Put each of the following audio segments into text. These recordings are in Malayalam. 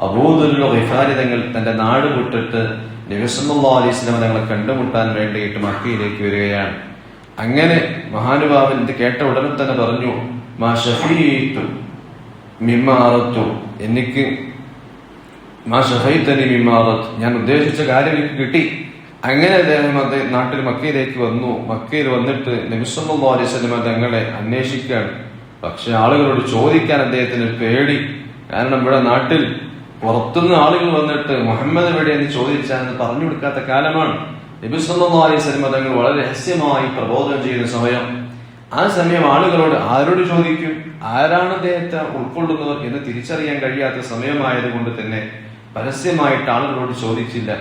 അബൂദർ ഗിഫാരി തങ്ങൾ തന്റെ നാട് വിട്ടിട്ട് നബി സല്ലല്ലാഹു അലൈഹി വസല്ലം തങ്ങളെ കണ്ടുമുട്ടാൻ വേണ്ടിയിട്ട് മക്കയിലേക്ക് വരികയാണ്. അങ്ങനെ മഹാനുഭാവൻ ഇത് കേട്ട ഉടനെ തന്നെ പറഞ്ഞു, മാ ഷഫീതു മിമ്മാ അറദ്തു, എനിക്ക് മാ ഷഫൈതനി മിമ്മാ അറദ്തു, ഞാൻ ഉദ്ദേശിച്ച കാര്യം എനിക്ക് കിട്ടി. അങ്ങനെ അദ്ദേഹം നാട്ടിൽ മക്കയിലേക്ക് വന്നു. മക്കയിൽ വന്നിട്ട് നബി സല്ലല്ലാഹു അലൈഹി വസല്ലം തങ്ങളെ അന്വേഷിക്കുകയാണ്. പക്ഷെ ആളുകളോട് ചോദിക്കാൻ അദ്ദേഹത്തിന് പേടി. കാരണം ഇവിടെ നാട്ടിൽ പുറത്തുനിന്ന് ആളുകൾ വന്നിട്ട് മുഹമ്മദ് എവിടെയെന്ന് ചോദിച്ചാൽ പറഞ്ഞു കൊടുക്കാത്ത കാലമാണ്. നബി സല്ലല്ലാഹു അലൈഹി വസല്ലം തങ്ങൾ വളരെ രഹസ്യമായി പ്രബോധനം ചെയ്യുന്ന സമയം. ആ സമയം ആളുകളോട് ആരോട് ചോദിക്കും, ആരാണ് അദ്ദേഹത്തെ ഉൾക്കൊള്ളുന്നവർ എന്ന് തിരിച്ചറിയാൻ കഴിയാത്ത സമയമായതുകൊണ്ട് തന്നെ പരസ്യമായിട്ട് ആളുകളോട് ചോദിച്ചില്ല.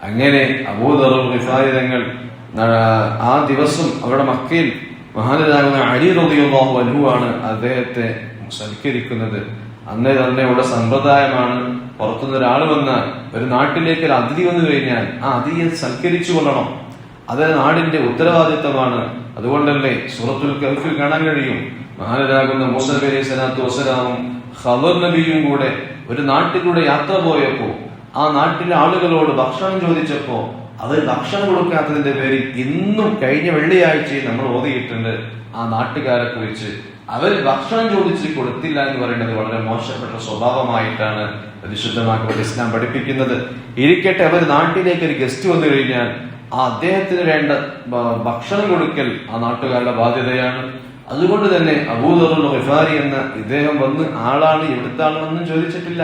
അങ്ങനെ അബൂദർ ഗിഫാരി തങ്ങൾ ആ ദിവസം അവിടെ മക്കയിൽ മഹാനരാകുന്ന അലി റളിയല്ലാഹു അൻഹു ആണ് അദ്ദേഹത്തെ സൽക്കരിക്കുന്നത്. അന്നേ തന്നെയുള്ള സമ്പ്രദായമാണ്, പുറത്തുനിന്ന് ഒരാൾ വന്നാൽ, ഒരു നാട്ടിലേക്ക് ഒരു അതിഥി വന്നു കഴിഞ്ഞാൽ ആ അതിഥിയെ സൽക്കരിച്ചു കൊള്ളണം. അത് നാടിന്റെ ഉത്തരവാദിത്തമാണ്. അതുകൊണ്ടല്ലേ സൂറത്തുൽ കഹ്ഫിൽ കാണാൻ കഴിയും, മഹാനരാകുന്ന മൂസ നബി അലൈഹി സ്വലാത്തു വസ്സലാമും ഖദർ നബിയും കൂടെ ഒരു നാട്ടിലൂടെ യാത്ര പോയപ്പോ ആ നാട്ടിലെ ആളുകളോട് ഭക്ഷണം ചോദിച്ചപ്പോ അവർ ഭക്ഷണം കൊടുക്കാത്തതിന്റെ പേരിൽ ഇന്നും കഴിഞ്ഞ വെള്ളിയാഴ്ചയിൽ നമ്മൾ ഓതിയിട്ടുണ്ട് ആ നാട്ടുകാരെ കുറിച്ച്. അവർ ഭക്ഷണം ചോദിച്ച് കൊടുത്തില്ല എന്ന് പറയുന്നത് വളരെ മോശപ്പെട്ട സ്വഭാവമായിട്ടാണ് പരിശുദ്ധമാക്കപ്പെട്ട ഇസ്ലാം പഠിപ്പിക്കുന്നത്. ഇരിക്കട്ടെ, അവർ നാട്ടിലേക്ക് ഒരു ഗസ്റ്റ് വന്നു കഴിഞ്ഞാൽ ആ അദ്ദേഹത്തിന് വേണ്ട ഭക്ഷണം കൊടുക്കൽ ആ നാട്ടുകാരുടെ ബാധ്യതയാണ്. അതുകൊണ്ട് തന്നെ അബൂദർ ഗിഫാരി എന്ന ഇദ്ദേഹം വന്ന് ആളാണ്, ഇവിടുത്തെ ആളാണെന്നും ചോദിച്ചിട്ടില്ല.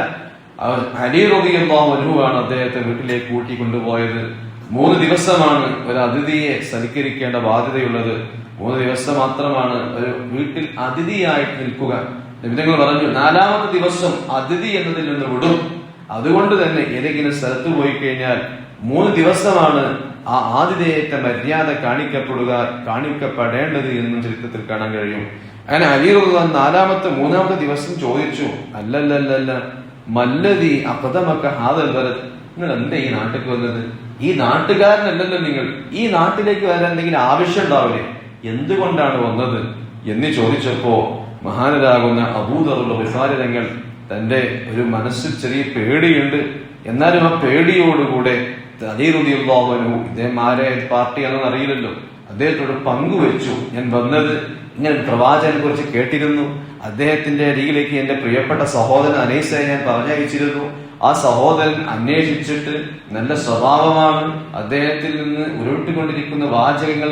അലി റളിയല്ലാഹു അൻഹു ആണ് അദ്ദേഹത്തെ വീട്ടിലേക്ക് കൂട്ടി കൊണ്ടുപോയത്. 3 ദിവസമാണ് ഒരു അതിഥിയെ സൽക്കരിക്കേണ്ട ബാധ്യതയുള്ളത്. 3 ദിവസം മാത്രമാണ് ഒരു വീട്ടിൽ അതിഥിയായിട്ട് നിൽക്കുക. നബിതങ്ങൾ പറഞ്ഞു, 4ാമത്തെ ദിവസം അതിഥി എന്നതിൽ നിന്ന് വിടും. അതുകൊണ്ട് തന്നെ ഏതെങ്കിലും സ്ഥലത്ത് പോയി കഴിഞ്ഞാൽ 3 ദിവസമാണ് ആ ആതിഥേയത്തെ മര്യാദ കാണിക്കപ്പെടേണ്ടത് എന്നും ചരിത്രത്തിൽ കാണാൻ കഴിയും. അങ്ങനെ അലി റളിയല്ലാഹു 3ാമത്തെ ദിവസം ചോദിച്ചു, അല്ലല്ലല്ല മല്ലദി അഖദമക ഹാദൽ ബലദ്, നിങ്ങൾ എന്താ ഈ നാട്ടിലേക്ക് വന്നത്? ഈ നാട്ടുകാരനല്ലല്ലോ നിങ്ങൾ, ഈ നാട്ടിലേക്ക് വരാൻ എന്തെങ്കിലും ആവശ്യം ഉണ്ടാവില്ലേ? എന്തുകൊണ്ടാണ് വന്നത് എന്ന് ചോദിച്ചപ്പോ മഹാനരാകുന്ന അബൂദർ ഗിഫാരി തങ്ങൾ തന്റെ ഒരു മനസ്സിൽ ചെറിയ പേടിയുണ്ട്. എന്നാലും ആ പേടിയോടുകൂടെ അലി റളിയല്ലാഹു അൻഹു, ഇദ്ദേഹം ആരെ പാർട്ടിയാണെന്ന് അറിയില്ലല്ലോ, അദ്ദേഹത്തോട് പങ്കുവെച്ചു, ഞാൻ വന്നത് ഇങ്ങനെ പ്രവാചകനെ കുറിച്ച് കേട്ടിരുന്നു, അദ്ദേഹത്തിന്റെ അരികിലേക്ക് എന്റെ പ്രിയപ്പെട്ട സഹോദരൻ അനൈസയെ ഞാൻ പറഞ്ഞയച്ചിരുന്നു, ആ സഹോദരൻ അന്വേഷിച്ചിട്ട് നല്ല സ്വഭാവമാണ്, അദ്ദേഹത്തിൽ നിന്ന് ഉരുവിട്ടുകൊണ്ടിരിക്കുന്ന വാചകങ്ങൾ